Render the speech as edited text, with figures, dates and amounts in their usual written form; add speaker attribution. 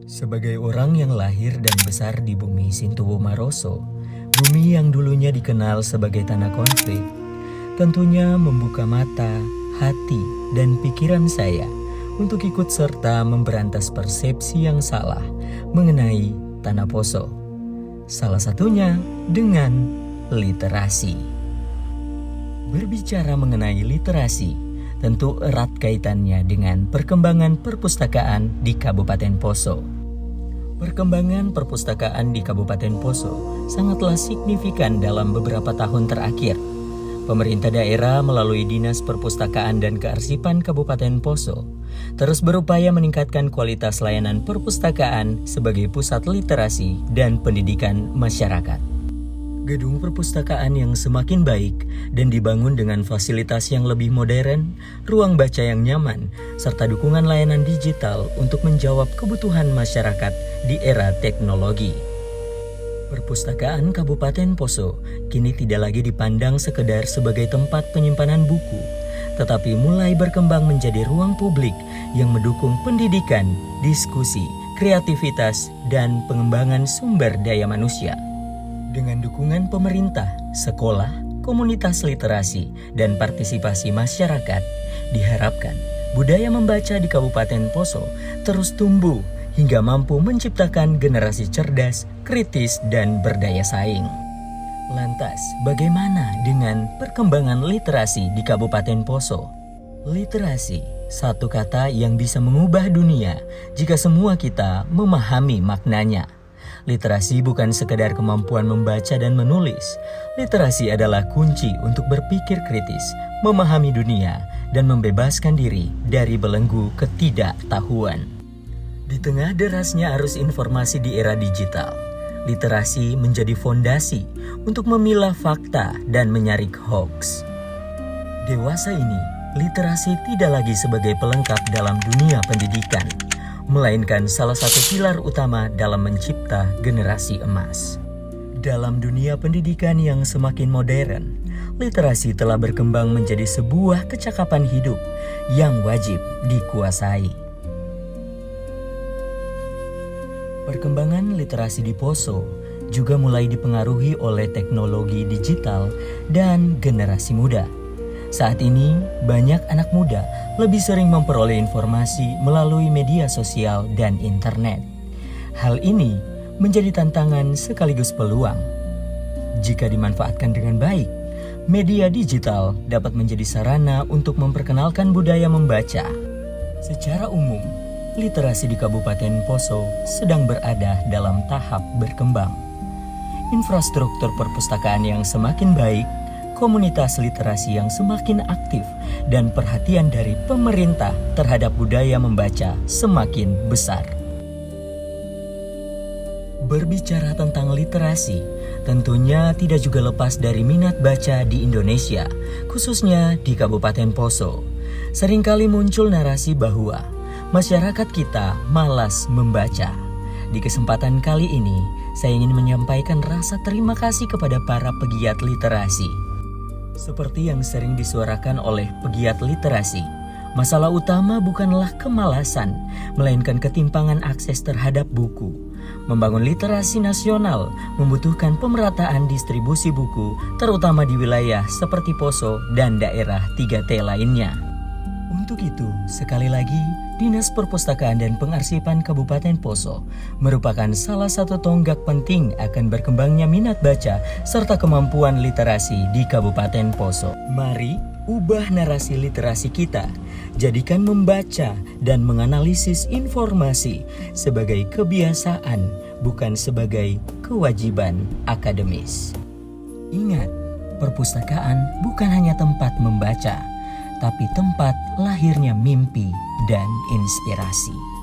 Speaker 1: Sebagai orang yang lahir dan besar di bumi Sintowo Maroso, bumi yang dulunya dikenal sebagai tanah konflik, tentunya membuka mata, hati, dan pikiran saya untuk ikut serta memberantas persepsi yang salah mengenai Tanah Poso. Salah satunya dengan literasi. Berbicara mengenai literasi, tentu erat kaitannya dengan perkembangan perpustakaan di Kabupaten Poso. Perkembangan perpustakaan di Kabupaten Poso sangatlah signifikan dalam beberapa tahun terakhir. Pemerintah daerah melalui Dinas Perpustakaan dan Kearsipan Kabupaten Poso terus berupaya meningkatkan kualitas layanan perpustakaan sebagai pusat literasi dan pendidikan masyarakat. Gedung perpustakaan yang semakin baik dan dibangun dengan fasilitas yang lebih modern, ruang baca yang nyaman, serta dukungan layanan digital untuk menjawab kebutuhan masyarakat di era teknologi. Perpustakaan Kabupaten Poso kini tidak lagi dipandang sekedar sebagai tempat penyimpanan buku, tetapi mulai berkembang menjadi ruang publik yang mendukung pendidikan, diskusi, kreativitas, dan pengembangan sumber daya manusia. Dengan dukungan pemerintah, sekolah, komunitas literasi, dan partisipasi masyarakat, diharapkan budaya membaca di Kabupaten Poso terus tumbuh hingga mampu menciptakan generasi cerdas, kritis, dan berdaya saing. Lantas, bagaimana dengan perkembangan literasi di Kabupaten Poso? Literasi, satu kata yang bisa mengubah dunia jika semua kita memahami maknanya. Literasi bukan sekedar kemampuan membaca dan menulis. Literasi adalah kunci untuk berpikir kritis, memahami dunia, dan membebaskan diri dari belenggu ketidaktahuan. Di tengah derasnya arus informasi di era digital, literasi menjadi fondasi untuk memilah fakta dan menyaring hoax. Dewasa ini, literasi tidak lagi sebagai pelengkap dalam dunia pendidikan, melainkan salah satu pilar utama dalam mencipta generasi emas. Dalam dunia pendidikan yang semakin modern, literasi telah berkembang menjadi sebuah kecakapan hidup yang wajib dikuasai. Perkembangan literasi di Poso juga mulai dipengaruhi oleh teknologi digital dan generasi muda. Saat ini, banyak anak muda lebih sering memperoleh informasi melalui media sosial dan internet. Hal ini menjadi tantangan sekaligus peluang. Jika dimanfaatkan dengan baik, media digital dapat menjadi sarana untuk memperkenalkan budaya membaca. Secara umum, literasi di Kabupaten Poso sedang berada dalam tahap berkembang. Infrastruktur perpustakaan yang semakin baik, komunitas literasi yang semakin aktif, dan perhatian dari pemerintah terhadap budaya membaca semakin besar. Berbicara tentang literasi, tentunya tidak juga lepas dari minat baca di Indonesia, khususnya di Kabupaten Poso. Seringkali muncul narasi bahwa masyarakat kita malas membaca. Di kesempatan kali ini, saya ingin menyampaikan rasa terima kasih kepada para pegiat literasi. Seperti yang sering disuarakan oleh pegiat literasi, masalah utama bukanlah kemalasan, melainkan ketimpangan akses terhadap buku. Membangun literasi nasional membutuhkan pemerataan distribusi buku, terutama di wilayah seperti Poso dan daerah 3T lainnya. Untuk itu, sekali lagi, Dinas Perpustakaan dan Pengarsipan Kabupaten Poso merupakan salah satu tonggak penting akan berkembangnya minat baca serta kemampuan literasi di Kabupaten Poso. Mari ubah narasi literasi kita, jadikan membaca dan menganalisis informasi sebagai kebiasaan, bukan sebagai kewajiban akademis. Ingat, perpustakaan bukan hanya tempat membaca, tapi tempat lahirnya mimpi dan inspirasi.